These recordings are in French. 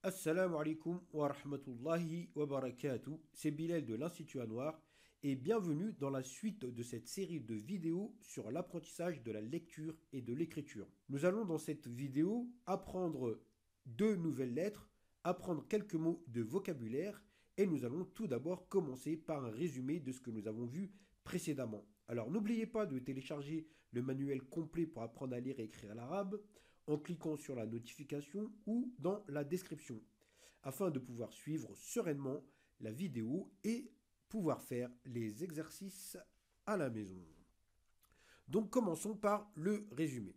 Assalamu alaikum wa rahmatullahi wa barakatuh. C'est Bilal de l'Institut Noir et bienvenue dans la suite de cette série de vidéos sur l'apprentissage de la lecture et de l'écriture. Nous allons dans cette vidéo apprendre deux nouvelles lettres, apprendre quelques mots de vocabulaire et nous allons tout d'abord commencer par un résumé de ce que nous avons vu précédemment. Alors n'oubliez pas de télécharger le manuel complet pour apprendre à lire et écrire l'arabe en cliquant sur la notification ou dans la description, afin de pouvoir suivre sereinement la vidéo et pouvoir faire les exercices à la maison. Donc commençons par le résumé.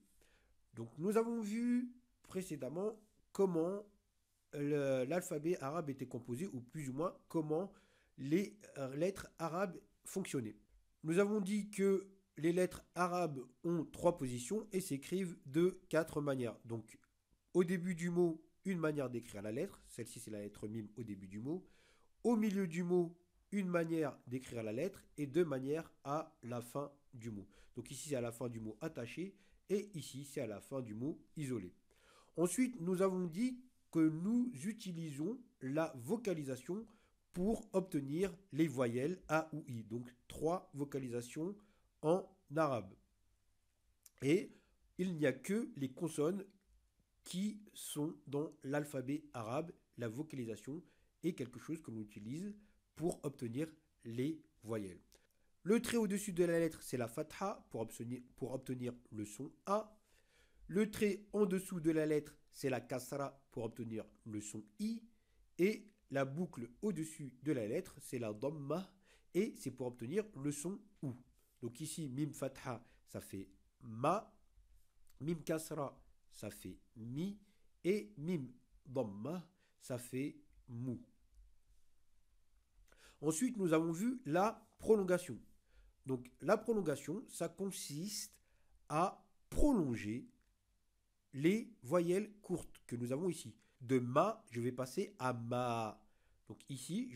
Donc nous avons vu précédemment comment l'alphabet arabe était composé, ou plus ou moins comment les lettres arabes fonctionnaient. Nous avons dit que les lettres arabes ont trois positions et s'écrivent de quatre manières. Donc, au début du mot, une manière d'écrire la lettre. Celle-ci, c'est la lettre mime au début du mot. Au milieu du mot, une manière d'écrire la lettre et deux manières à la fin du mot. Donc ici, c'est à la fin du mot attaché et ici, c'est à la fin du mot isolé. Ensuite, nous avons dit que nous utilisons la vocalisation pour obtenir les voyelles A ou I. Donc, trois vocalisations en arabe. Et il n'y a que les consonnes qui sont dans l'alphabet arabe. La vocalisation est quelque chose que l'on utilise pour obtenir les voyelles. Le trait au-dessus de la lettre, c'est la fatha pour obtenir le son A. Le trait en dessous de la lettre, c'est la kasra pour obtenir le son I. Et la boucle au-dessus de la lettre, c'est la dhamma et c'est pour obtenir le son OU. Donc ici, mim fatha, ça fait ma. Mim kasra, ça fait mi. Et mim dhamma, ça fait mou. Ensuite, nous avons vu la prolongation. Donc la prolongation, ça consiste à prolonger les voyelles courtes que nous avons ici. De ma, je vais passer à ma. Donc ici,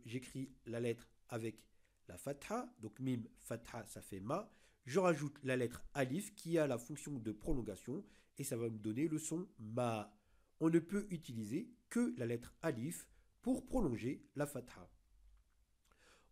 j'écris la lettre avec la fatha. Donc mim, fatha, ça fait ma. Je rajoute la lettre alif qui a la fonction de prolongation et ça va me donner le son ma. On ne peut utiliser que la lettre alif pour prolonger la fatha.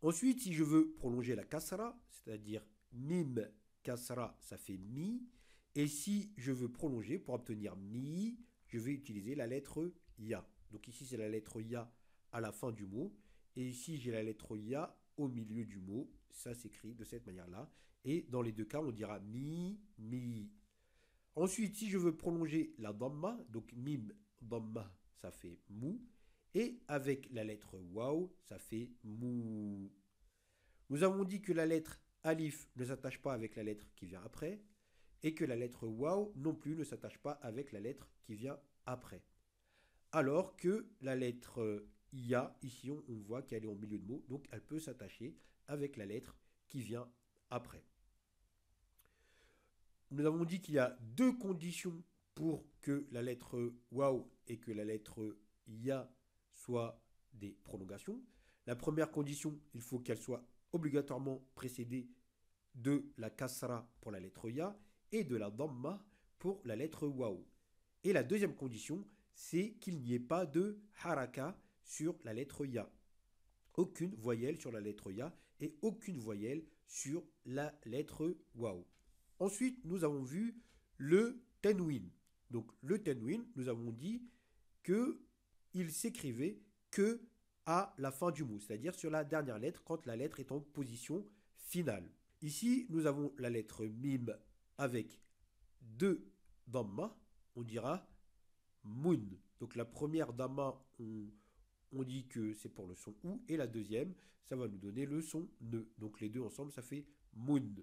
Ensuite, si je veux prolonger la kasra, c'est-à-dire mim, kasra, ça fait mi. Et si je veux prolonger pour obtenir mi, je vais utiliser la lettre ya. Donc ici, c'est la lettre ya à la fin du mot. Et ici, j'ai la lettre ya au milieu du mot. Ça s'écrit de cette manière-là. Et dans les deux cas, on dira mi, mi. Ensuite, si je veux prolonger la dhamma, donc mim, dhamma, ça fait mou. Et avec la lettre waw, ça fait mou. Nous avons dit que la lettre alif ne s'attache pas avec la lettre qui vient après et que la lettre waw non plus ne s'attache pas avec la lettre qui vient après. Alors que la lettre ya, ici on voit qu'elle est au milieu de mot, donc elle peut s'attacher avec la lettre qui vient après. Nous avons dit qu'il y a deux conditions pour que la lettre waw et que la lettre ya soient des prolongations. La première condition, il faut qu'elle soit obligatoirement précédée de la kasra pour la lettre ya et de la dhamma pour la lettre waw. Et la deuxième condition, c'est qu'il n'y ait pas de haraka sur la lettre ya. Aucune voyelle sur la lettre ya et aucune voyelle sur la lettre waw. Ensuite, nous avons vu le tenwin. Donc le tenwin, nous avons dit que il s'écrivait que à la fin du mot, c'est-à-dire sur la dernière lettre quand la lettre est en position finale. Ici, nous avons la lettre mim avec deux dhamma, on dira mun. Donc la première dhamma, on dit que c'est pour le son ou, et la deuxième, ça va nous donner le son ne. Donc les deux ensemble, ça fait mun.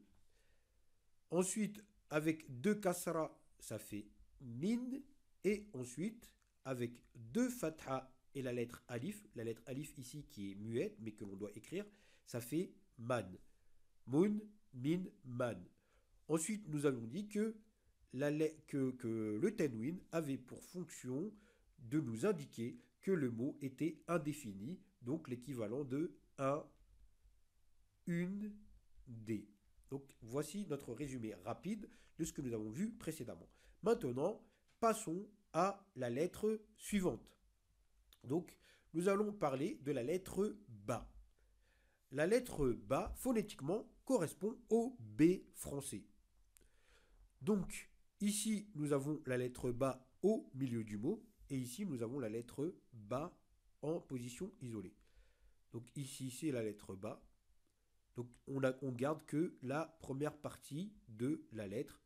Ensuite, avec deux kasra, ça fait min. Et ensuite, avec deux fatha et la lettre alif ici qui est muette, mais que l'on doit écrire, ça fait man. Mun, min, man. Ensuite, nous avons dit que, le tenwin avait pour fonction de nous indiquer que le mot était indéfini, donc l'équivalent de un, une, des. Donc voici notre résumé rapide de ce que nous avons vu précédemment. Maintenant, passons à la lettre suivante. Donc, nous allons parler de la lettre Ba. La lettre Ba, phonétiquement, correspond au B français. Donc, ici, nous avons la lettre Ba au milieu du mot, et ici, nous avons la lettre Ba en position isolée. Donc, ici, c'est la lettre Ba. Donc, on garde que la première partie de la lettre,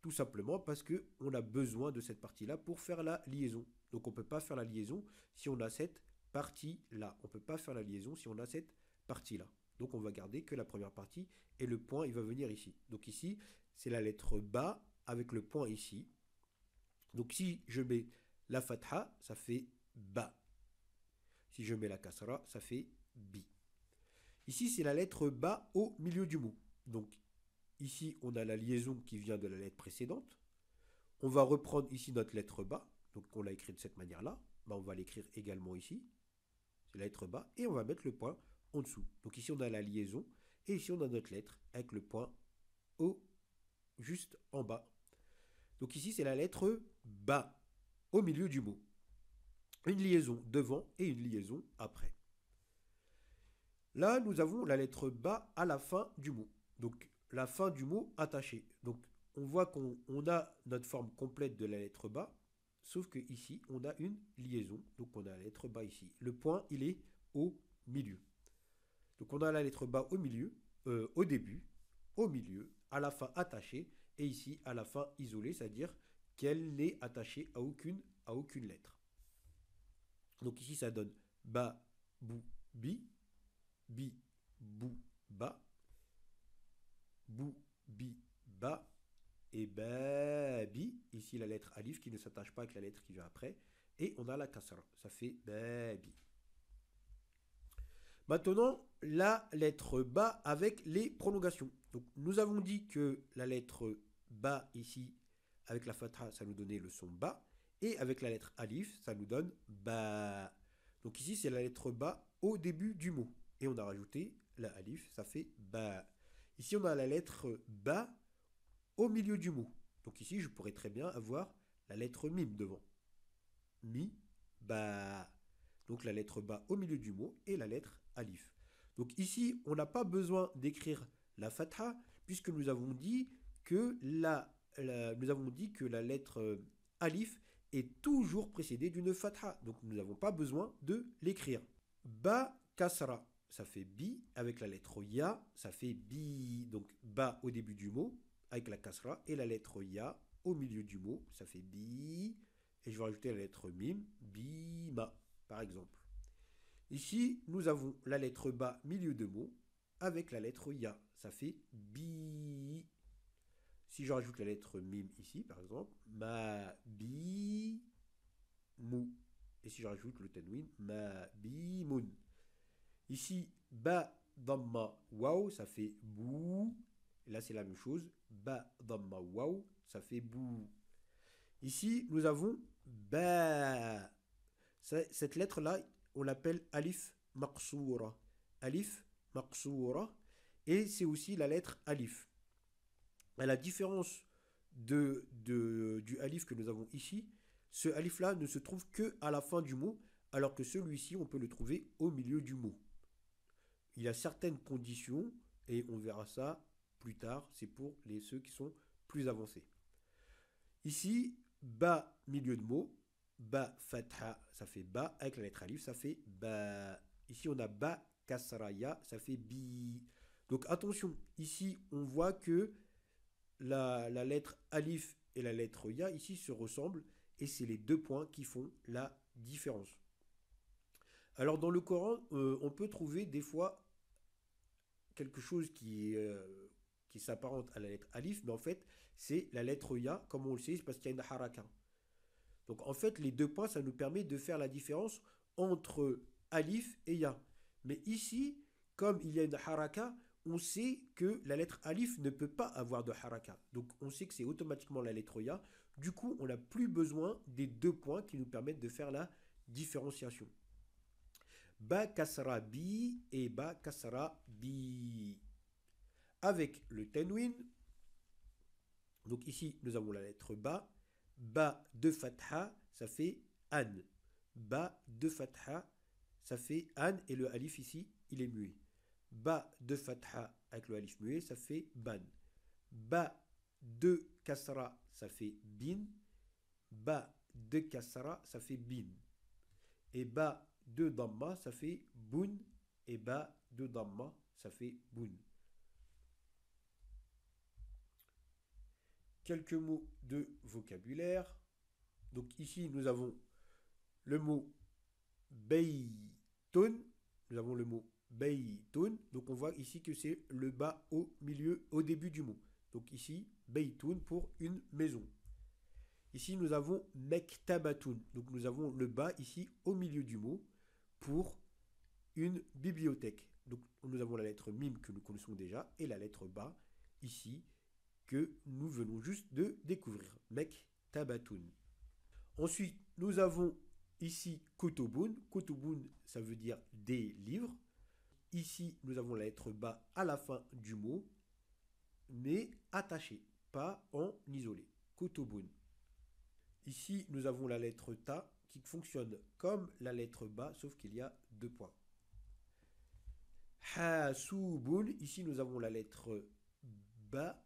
tout simplement parce qu'on a besoin de cette partie-là pour faire la liaison. Donc, on ne peut pas faire la liaison si on a cette partie-là. On ne peut pas faire la liaison si on a cette partie-là. Donc, on va garder que la première partie et le point, il va venir ici. Donc, ici, c'est la lettre Ba avec le point ici. Donc, si je mets la fatha, ça fait Ba. Si je mets la kasra, ça fait Bi. Ici, c'est la lettre Ba au milieu du mot. Donc, ici, on a la liaison qui vient de la lettre précédente. On va reprendre ici notre lettre Ba. Donc, on l'a écrit de cette manière-là. On va l'écrire également ici. C'est la lettre Ba. Et on va mettre le point en dessous. Donc, ici, on a la liaison. Et ici, on a notre lettre avec le point juste en bas. Donc, ici, c'est la lettre Ba au milieu du mot. Une liaison devant et une liaison après. Là, nous avons la lettre Ba à la fin du mot. Donc, la fin du mot attaché. Donc, on voit qu'on a notre forme complète de la lettre Ba, sauf que ici, on a une liaison. Donc, on a la lettre Ba ici. Le point, il est au milieu. Donc, on a la lettre Ba au milieu, au début, au milieu, à la fin attachée, et ici, à la fin isolée, c'est-à-dire qu'elle n'est attachée à aucune lettre. Donc, ici, ça donne Ba, Bou, Bi, Bi, Bou, Ba, Bou, Bi, Ba, et Babi. Ici, la lettre Alif qui ne s'attache pas avec la lettre qui vient après. Et on a la Kasra. Ça fait Babi. Maintenant, la lettre Ba avec les prolongations. Donc, nous avons dit que la lettre Ba ici, avec la Fatha, ça nous donnait le son Ba. Et avec la lettre Alif, ça nous donne Ba. Donc ici, c'est la lettre Ba au début du mot. Et on a rajouté la Alif, ça fait Ba. Ici, on a la lettre Ba au milieu du mot. Donc ici, je pourrais très bien avoir la lettre Mim devant. Mi, Ba. Donc la lettre Ba au milieu du mot et la lettre Alif. Donc ici, on n'a pas besoin d'écrire la Fatha puisque nous avons dit que la lettre Alif est toujours précédée d'une Fatha. Donc nous n'avons pas besoin de l'écrire. Ba Kasra, ça fait Bi. Avec la lettre Ya, ça fait Bi. Donc Ba au début du mot avec la Kasra et la lettre Ya au milieu du mot, ça fait Bi. Et je vais rajouter la lettre Mim, Bima, par exemple. Ici, nous avons la lettre Ba, milieu de mot, avec la lettre Ya. Ça fait Bi. Si je rajoute la lettre Mim ici, par exemple, Ma, Bi, Mou. Et si je rajoute le tanwin, Ma, Bi, Moun. Ici, Ba, Damma, Waw, ça fait Bou. Et là, c'est la même chose. Ba, Damma, Waw, ça fait Bou. Ici, nous avons Ba. Cette lettre-là, on l'appelle Alif Maqsoura. Alif Maqsoura. Et c'est aussi la lettre Alif. À la différence du Alif que nous avons ici, ce Alif-là ne se trouve que à la fin du mot, alors que celui-ci, on peut le trouver au milieu du mot. Il y a certaines conditions, et on verra ça plus tard, c'est pour ceux qui sont plus avancés. Ici, Ba, milieu de mot, Ba, Fatha, ça fait Ba, avec la lettre Alif, ça fait Ba. Ici, on a Ba, Kasraya, ça fait Bi. Donc attention, ici, on voit que la lettre Alif et la lettre Ya, ici, se ressemblent, et c'est les deux points qui font la différence. Alors, dans le Coran, on peut trouver des fois quelque chose qui s'apparente à la lettre Alif, mais en fait, c'est la lettre Ya, comme on le sait, c'est parce qu'il y a une haraka. Donc en fait, les deux points, ça nous permet de faire la différence entre Alif et Ya. Mais ici, comme il y a une haraka, on sait que la lettre Alif ne peut pas avoir de haraka. Donc on sait que c'est automatiquement la lettre Ya. Du coup, on n'a plus besoin des deux points qui nous permettent de faire la différenciation. Ba kasra bi et ba kasra bi. Avec le tanwin, donc ici nous avons la lettre Ba. Ba de fatha, ça fait An. Ba de fatha, ça fait an et le alif ici, il est muet. Ba de fatha avec le alif muet, ça fait ban. Ba de kasra, ça fait bin. Ba de kasra, ça fait bin. Et ba de damma, ça fait boun. Et ba de damma, ça fait boun. Quelques mots de vocabulaire. Donc ici, nous avons le mot Beytoun. Nous avons le mot Beytoun. Donc on voit ici que c'est le bas au milieu, au début du mot. Donc ici, Beytoun pour une maison. Ici, nous avons Mektabatoun. Donc nous avons le bas ici au milieu du mot pour une bibliothèque. Donc nous avons la lettre mim que nous connaissons déjà et la lettre ba ici que nous venons juste de découvrir. Mektabatoun. Ensuite, nous avons ici Kotobun. Kotobun, ça veut dire des livres. Ici, nous avons la lettre ba à la fin du mot, mais attachée, pas en isolé. Kotobun. Ici, nous avons la lettre ta qui fonctionne comme la lettre ba, sauf qu'il y a 2 points. Hasubun. Ici, nous avons la lettre ba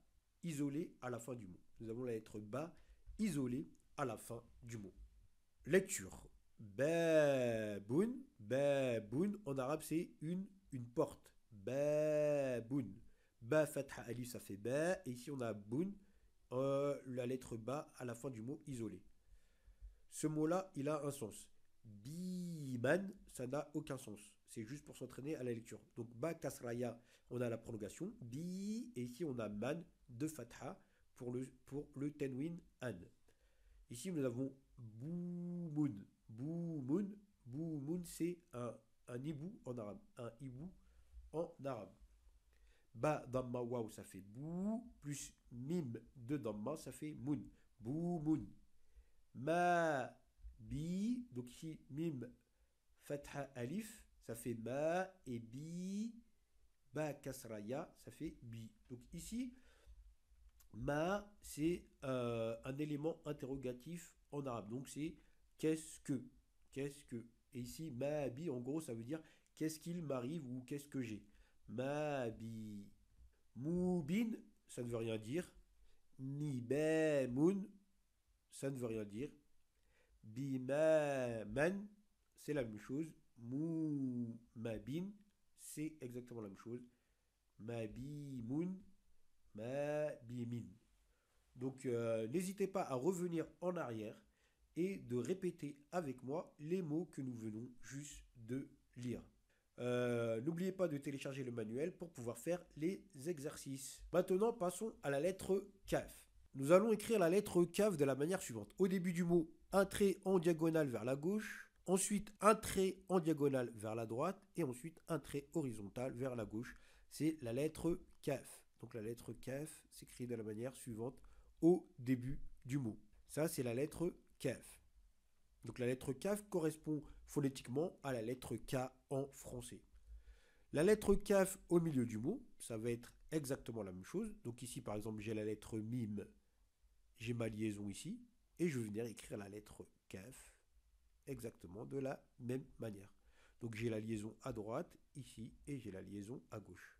isolée à la fin du mot. Nous avons la lettre ba isolée à la fin du mot. Lecture. Baboun. Baboun. En arabe, c'est une porte. Baboun. Ba fatha alif, ça fait ba. Et ici, on a boun, la lettre ba à la fin du mot isolé. Ce mot-là, il a un sens. Biman, ça n'a aucun sens. C'est juste pour s'entraîner à la lecture. Donc, ba kasraya, on a la prolongation. Bi, et ici, on a man de fatha pour le tenwin an. Ici, nous avons boumoun. Boumoun. Boumoun, c'est un hibou en arabe. Un hibou en arabe. Ba damma waw, ça fait bou. Plus mim de damma, ça fait moun. Boumoun. Ma bi. Donc ici, mim fatha alif, ça fait ma. Et bi. Ba kasraya, ça fait bi. Donc ici, ma, c'est un élément interrogatif en arabe. Donc c'est qu'est-ce que. Qu'est-ce que. Et ici, ma bi, en gros, ça veut dire qu'est-ce qu'il m'arrive ou qu'est-ce que j'ai. Ma bi. Moubin, ça ne veut rien dire. Mibamoun, ça ne veut rien dire. Bimaman, c'est la même chose. Moumabin, c'est exactement la même chose. Mabimoun, Mabimin. Donc n'hésitez pas à revenir en arrière et de répéter avec moi les mots que nous venons juste de lire. N'oubliez pas de télécharger le manuel pour pouvoir faire les exercices. Maintenant, passons à la lettre Kaf. Nous allons écrire la lettre Kaf de la manière suivante. Au début du mot, un trait en diagonale vers la gauche, ensuite un trait en diagonale vers la droite et ensuite un trait horizontal vers la gauche. C'est la lettre Kaf. Donc la lettre Kaf s'écrit de la manière suivante au début du mot. Ça, c'est la lettre Kaf. Donc la lettre Kaf correspond phonétiquement à la lettre K en français. La lettre Kaf au milieu du mot, ça va être exactement la même chose. Donc ici, par exemple, j'ai la lettre mim, j'ai ma liaison ici, et je vais venir écrire la lettre Kaf exactement de la même manière. Donc j'ai la liaison à droite ici, et j'ai la liaison à gauche.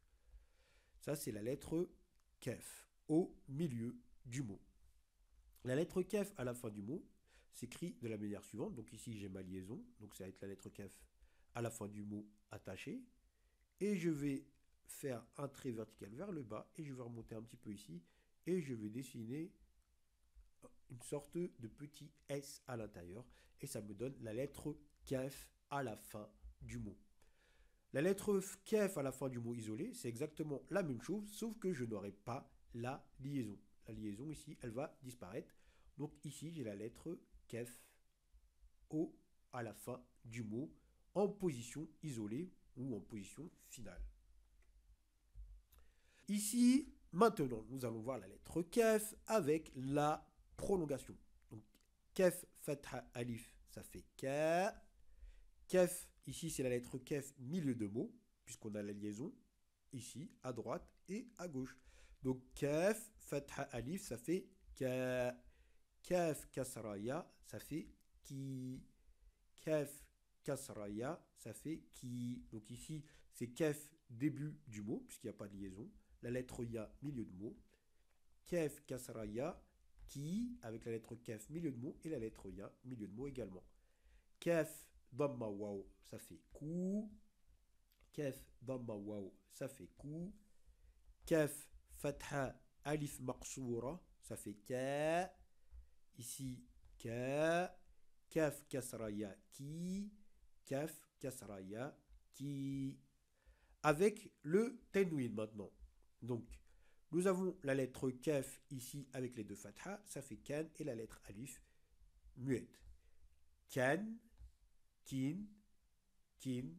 Ça, c'est la lettre Kaf au milieu du mot. La lettre Kaf à la fin du mot s'écrit de la manière suivante. Donc ici, j'ai ma liaison. Donc ça va être la lettre Kaf à la fin du mot attaché. Et je vais faire un trait vertical vers le bas. Et je vais remonter un petit peu ici. Et je vais dessiner une sorte de petit S à l'intérieur. Et ça me donne la lettre Kaf à la fin du mot. La lettre Kaf à la fin du mot isolé, c'est exactement la même chose, sauf que je n'aurai pas la liaison. La liaison ici, elle va disparaître. Donc ici, j'ai la lettre Kaf O à la fin du mot en position isolée ou en position finale. Ici, maintenant, nous allons voir la lettre Kaf avec la prolongation. Donc, Kaf, Fatha, Alif, ça fait Ka. Kaf, ici, c'est la lettre Kaf, milieu de mot, puisqu'on a la liaison ici, à droite et à gauche. Donc, Kaf, Fatha, Alif, ça fait Ka. Kaf, Kasra, Ya, ça fait Ki. Kaf kasra ya, ça fait qui. Donc ici, c'est kaf début du mot, puisqu'il n'y a pas de liaison. La lettre ya, milieu de mot. Kaf kasra ya, qui, avec la lettre kaf, milieu de mot, et la lettre ya, milieu de mot également. Kaf damma waw, ça fait kou. Kaf damma waw, ça fait kou. Kaf fatha alif maqsoura, ça fait ka. Ici, ka. Kaf kasra ya ki. Kaf kasra ya ki. Avec le tenwin maintenant. Donc, nous avons la lettre kaf ici avec les deux fatha, ça fait kan, et la lettre alif muette. Kan, kin, kin,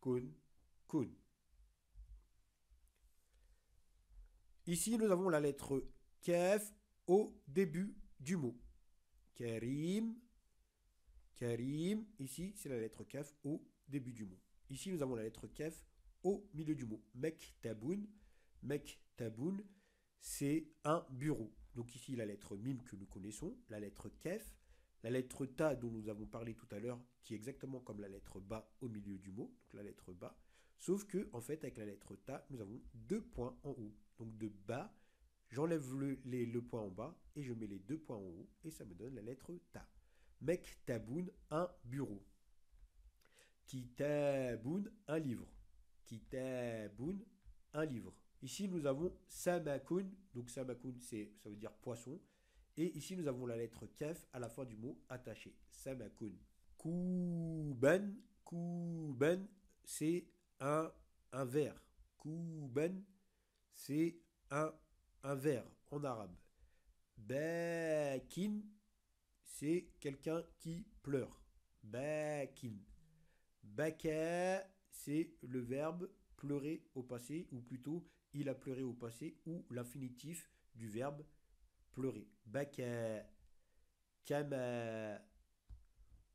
kun, kun. Ici, nous avons la lettre kaf au début du mot. Karim, Karim. Ici, c'est la lettre kaf au début du mot. Ici, nous avons la lettre kaf au milieu du mot. Mektaboun, Mektaboun, c'est un bureau. Donc ici, la lettre mim que nous connaissons, la lettre kaf, la lettre ta dont nous avons parlé tout à l'heure, qui est exactement comme la lettre ba au milieu du mot, donc la lettre ba. Sauf que, en fait, avec la lettre ta, nous avons deux points en haut. Donc de bas, j'enlève le point en bas et je mets les deux points en haut et ça me donne la lettre ta. Mektaboun, un bureau. Kitaboun, un livre. Kitaboun, un livre. Ici, nous avons samakoun. Donc samakoun, ça veut dire poisson. Et ici, nous avons la lettre kaf à la fin du mot attaché. Samakoun. Kouban, Kouban, c'est un verre. Kouban, c'est un verre en arabe. Bakin, c'est quelqu'un qui pleure. Bakin. Baka, c'est le verbe pleurer au passé, ou plutôt il a pleuré au passé, ou l'infinitif du verbe pleurer. Baka. Kama.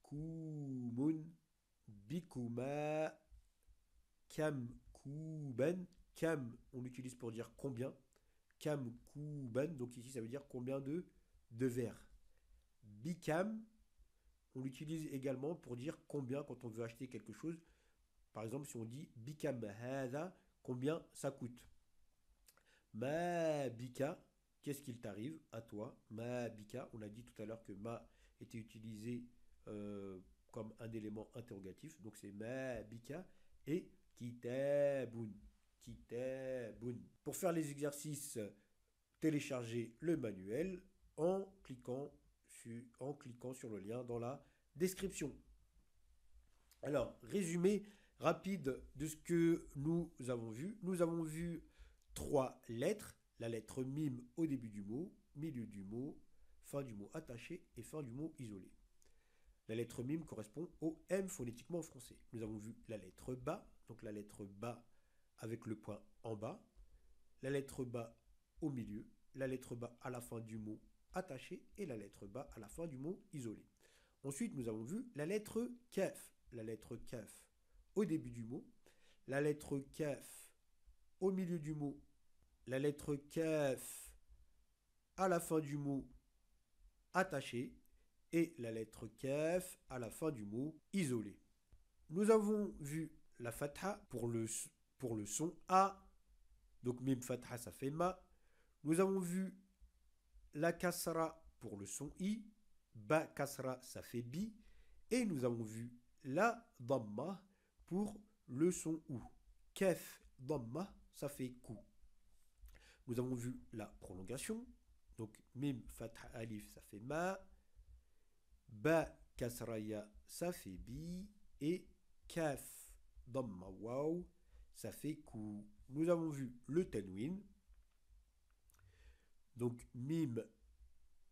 Koumun. Bikuma. Kam kouban. Kam, on l'utilise pour dire combien. Kam kouban, donc ici ça veut dire combien de verres. Bikam, on l'utilise également pour dire combien quand on veut acheter quelque chose. Par exemple, si on dit bikam hada, combien ça coûte. Ma bika, qu'est-ce qu'il t'arrive à toi? Ma bika, on a dit tout à l'heure que ma était utilisé comme un élément interrogatif. Donc c'est ma bika et kitabun. Kitabun. Pour faire les exercices, téléchargez le manuel en cliquant sur le lien dans la description. Alors, résumé rapide de ce que nous avons vu. Nous avons vu trois lettres. La lettre mime au début du mot, milieu du mot, fin du mot attaché et fin du mot isolé. La lettre mime correspond au M phonétiquement en français. Nous avons vu la lettre ba, donc la lettre ba avec le point en bas, la lettre ba au milieu, la lettre ba à la fin du mot attaché et la lettre ba à la fin du mot isolé. Ensuite, nous avons vu la lettre kaf, la lettre kaf au début du mot, la lettre kaf au milieu du mot, la lettre kaf à la fin du mot attaché et la lettre kaf à la fin du mot isolé. Nous avons vu la fatha pour le son A, donc mim fatha ça fait ma. Nous avons vu la kasra pour le son I, ba kasra ça fait bi, et nous avons vu la damma pour le son OU. Kef damma ça fait kou. Nous avons vu la prolongation, donc mim fatha alif ça fait ma, ba kasra ya ça fait bi, et kaf damma waw ça fait kou. Nous avons vu le tenwin, donc mim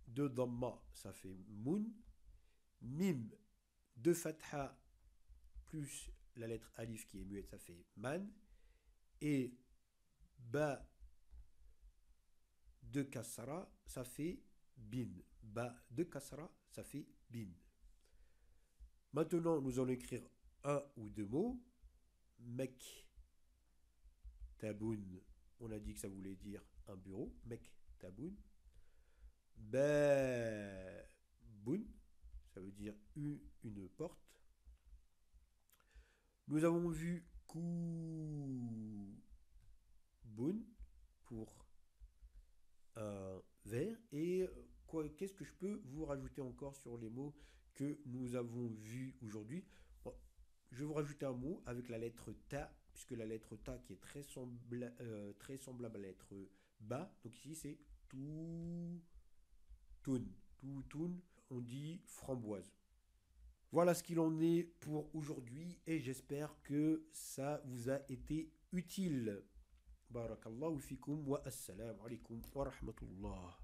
de damma ça fait moun, mim de fatha plus la lettre alif qui est muette ça fait man, et ba de kasra ça fait bin. Ba de kasra ça fait bin. Maintenant nous allons écrire un ou deux mots. Mek taboun, on a dit que ça voulait dire un bureau. Mek taboun. Baboun, ça veut dire une porte. Nous avons vu Koubun pour un verre. Et qu'est-ce que je peux vous rajouter encore sur les mots que nous avons vus aujourd'hui? Bon, je vais vous rajouter un mot avec la lettre ta, puisque la lettre ta qui est très semblable à la lettre ba. Donc ici c'est tout, tout, on dit framboise. Voilà ce qu'il en est pour aujourd'hui et j'espère que ça vous a été utile. Barakallahu fikum wa assalamu alaikum wa rahmatullah.